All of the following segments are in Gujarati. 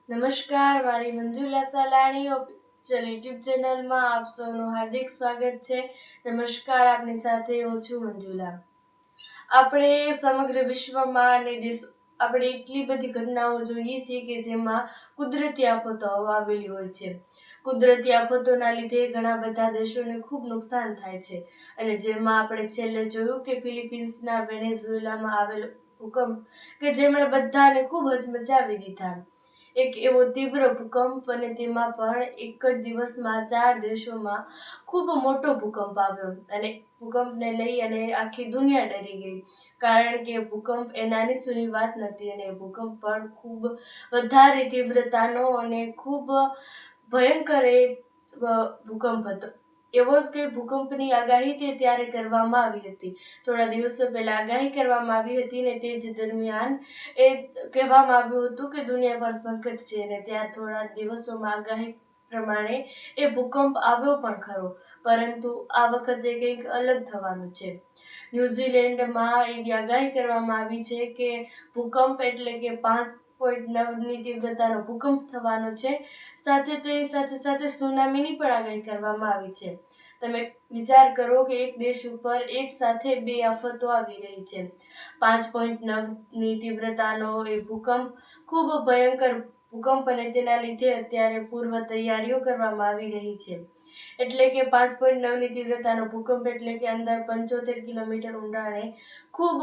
નમસ્કાર, મારી મંજુલા સાલાણી ઓફિશિયલ યુટ્યુબ ચેનલમાં આપ સૌનું હાર્દિક સ્વાગત છે. નમસ્કાર, આપની સાથે હું છું મંજુલા. આપણે સમગ્ર વિશ્વમાં અને આપણે એટલી બધી ઘટનાઓ જોઈએ છીએ કે જેમાં કુદરતી આફતો આવેલી હોય છે. કુદરતી આફતોના લીધે ઘણા બધા દેશોને ખૂબ નુકસાન થાય છે અને જેમાં આપણે છેલ્લે જોયું કે ફિલિપિન્સના વેનેઝુએલામાં આવેલો ભૂકંપ કે જેમણે બધાને ખૂબ હચમચાવી દીધા. એક એવો તીવ્ર ભૂકંપ અને તેમાં પણ એક જ દિવસમાં 4 દેશોમાં ખૂબ મોટો ભૂકંપ આવ્યો અને ભૂકંપને લઈ અને આખી દુનિયા ડરી ગઈ, કારણ કે ભૂકંપ એ નાની સૂની વાત નથી અને ભૂકંપ પણ ખૂબ વધારે તીવ્રતાનો અને ખૂબ ભયંકર ભૂકંપ હતો. એવો જ કંઈ ભૂકંપની આગાહી તે ત્યારે કરવામાં આવી હતી. થોડા દિવસો પહેલા આગાહી કરવામાં આવી હતી ને તે જ દરમિયાન એ કહેવામાં આવ્યું હતું કે દુનિયા પર સંકટ છે અને ત્યાં થોડા દિવસોમાં આગાહી પ્રમાણે એ ભૂકંપ આવ્યો પણ ખરો, પરંતુ આ વખતે કંઈક અલગ થવાનું છે. ન્યૂઝીલેન્ડમાં એવી આગાહી કરવામાં આવી છે કે ભૂકંપ એટલે કે 5.9ની તીવ્રતાનો ભૂકંપ થવાનો છે. તેની સાથે સુનામીની પણ આગાહી કરવામાં આવી છે. તમે વિચાર કરો કે એક દેશ ઉપર એક સાથે 2 આફતો આવી રહી છે. 5.9ની તીવ્રતાનો એ ભૂકંપ ખૂબ ભયંકર ભૂકંપ અને તેના લીધે અત્યારે પૂર્વ તૈયારીઓ કરવામાં આવી રહી છે. એટલે કે 5.9ની તીવ્રતાનો ભૂકંપ એટલે કે અંદર 75 કિલોમીટર ઊંડાણે ખૂબ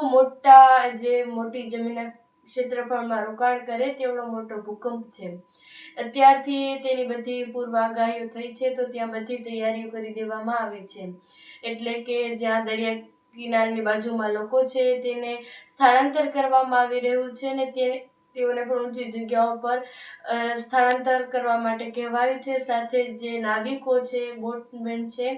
મોટી જમીનના ક્ષેત્રફળમાં રોકાણ કરે તેવડો મોટો ભૂકંપ છે. અત્યારથી તેની બધી પૂર્વ આગાહીઓ થઈ છે, તો ત્યાં બધી તૈયારીઓ કરી દેવામાં આવી છે. એટલે કે જ્યાં દરિયા કિનારાની બાજુમાં લોકો છે તેને સ્થળાંતર કરવામાં આવી રહ્યું છે અને તેઓને પણ ઊંચી જગ્યાઓ પર સ્થળાંતર કરવા માટે કહેવાયું છે. સાથે જે નાવિકો છે, બોટમેન છે,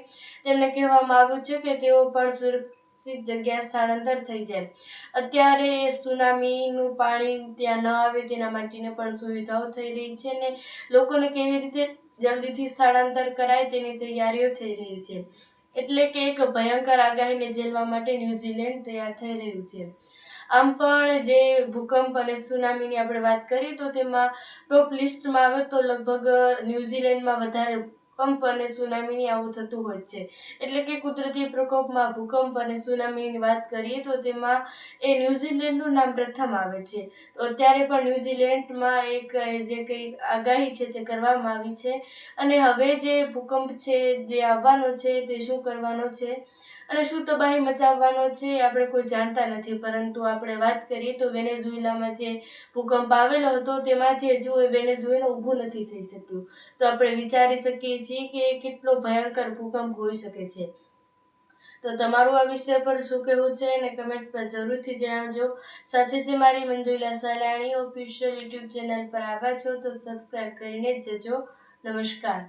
તેમને કહેવામાં આવ્યું છે કે તેઓ પણ સુરક્ષિત જગ્યાએ સ્થળાંતર થઈ જાય. અત્યારે સુનામીનું પાણી ત્યાં ન આવે તેના માટેની પણ સુવિધાઓ થઈ રહી છે ને લોકોને કેવી રીતે જલ્દીથી સ્થળાંતર કરાય તેની તૈયારીઓ થઈ રહી છે. એટલે કે એક ભયંકર આગાહીને ઝેલવા માટે ન્યૂઝીલેન્ડ તૈયાર થઈ રહ્યું છે. આમ પણ જે ભૂકંપ અને સુનામીની આપણે વાત કરીએ તો તેમાં ટોપ લિસ્ટમાં આવે તો લગભગ ન્યૂઝીલેન્ડમાં વધારે ભૂકંપ અને સુનામીની આવું થતું હોય છે. એટલે કે કુદરતી પ્રકોપમાં ભૂકંપ અને સુનામીની વાત કરીએ તો તેમાં એ ન્યૂઝીલેન્ડનું નામ પ્રથમ આવે છે. તો અત્યારે પણ ન્યૂઝીલેન્ડમાં જે કંઈ આગાહી છે તે કરવામાં આવી છે અને હવે જે ભૂકંપ છે જે આવવાનો છે તે શું કરવાનો છે અને શું તબાહી મચાવવાનો છે આપણે કોઈ જાણતા નથી. પરંતુ આપણે વાત કરીએ તો વેનેઝુએલામાં જે ભૂકંપ આવેલો હતો તેમાંથી હજુ વેનેઝુએલા ઊભું નથી થઈ શક્યું. તો આપણે વિચારી શકીએ છીએ કે કેટલો ભયંકર ભૂકંપ હોઈ શકે છે. તો તમારું આ વિષય પર શું કહેવું છે અને કમેન્ટ્સ પર જરૂરથી જણાવજો. સાથે જ મારી Manjula Salani official YouTube channel પર આવ્યા છો તો સબસ્ક્રાઈબ કરીને જ જજો. નમસ્કાર.